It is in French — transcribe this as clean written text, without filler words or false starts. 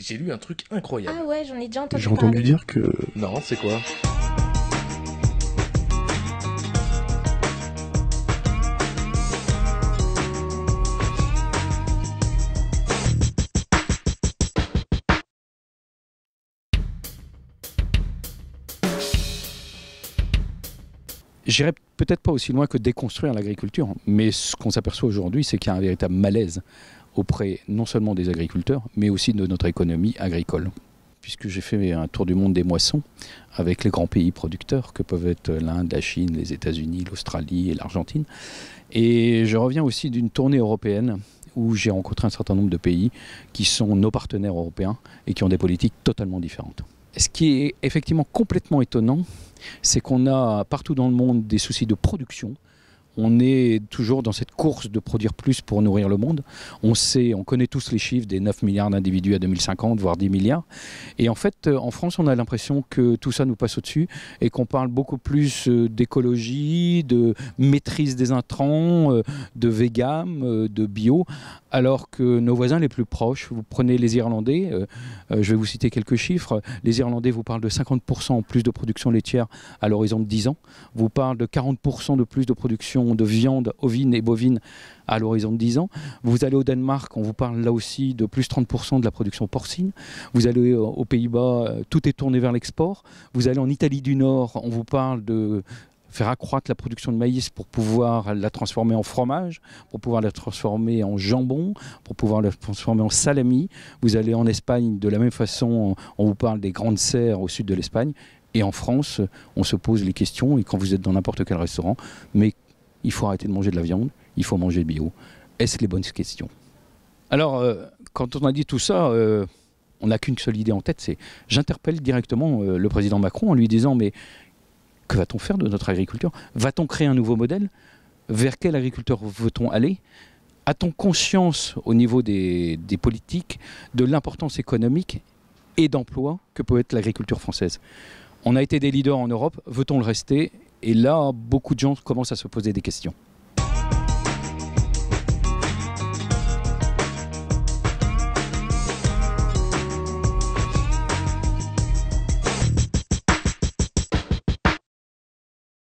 J'ai lu un truc incroyable. Ah ouais, j'en ai déjà entendu J'ai entendu parler. dire que Non, c'est quoi? J'irai peut-être pas aussi loin que déconstruire l'agriculture, mais ce qu'on s'aperçoit aujourd'hui, c'est qu'il y a un véritable malaise auprès non seulement des agriculteurs, mais aussi de notre économie agricole. Puisque j'ai fait un tour du monde des moissons avec les grands pays producteurs que peuvent être l'Inde, la Chine, les États-Unis, l'Australie et l'Argentine. Et je reviens aussi d'une tournée européenne où j'ai rencontré un certain nombre de pays qui sont nos partenaires européens et qui ont des politiques totalement différentes. Ce qui est effectivement complètement étonnant, c'est qu'on a partout dans le monde des soucis de production. On est toujours dans cette course de produire plus pour nourrir le monde. On connaît tous les chiffres des 9 milliards d'individus à 2050, voire 10 milliards. Et en fait, en France, on a l'impression que tout ça nous passe au-dessus et qu'on parle beaucoup plus d'écologie, de maîtrise des intrants, de vegan, de bio, alors que nos voisins les plus proches, vous prenez les Irlandais, je vais vous citer quelques chiffres, les Irlandais vous parlent de 50% en plus de production laitière à l'horizon de 10 ans, vous parlent de 40% de plus de production de viande ovine et bovine à l'horizon de 10 ans. Vous allez au Danemark, on vous parle là aussi de plus 30% de la production porcine. Vous allez aux Pays-Bas, tout est tourné vers l'export. Vous allez en Italie du Nord, on vous parle de faire accroître la production de maïs pour pouvoir la transformer en fromage, pour pouvoir la transformer en jambon, pour pouvoir la transformer en salami. Vous allez en Espagne, de la même façon, on vous parle des grandes serres au sud de l'Espagne. Et en France, on se pose les questions, et quand vous êtes dans n'importe quel restaurant, mais il faut arrêter de manger de la viande, il faut manger bio. Est-ce les bonnes questions? Alors, quand on a dit tout ça, on n'a qu'une seule idée en tête, c'est j'interpelle directement le président Macron en lui disant mais que va-t-on faire de notre agriculture? Va-t-on créer un nouveau modèle? Vers quel agriculteur veut-on aller? A-t-on conscience au niveau des politiques de l'importance économique et d'emploi que peut être l'agriculture française? On a été des leaders en Europe, veut-on le rester? Et là, beaucoup de gens commencent à se poser des questions.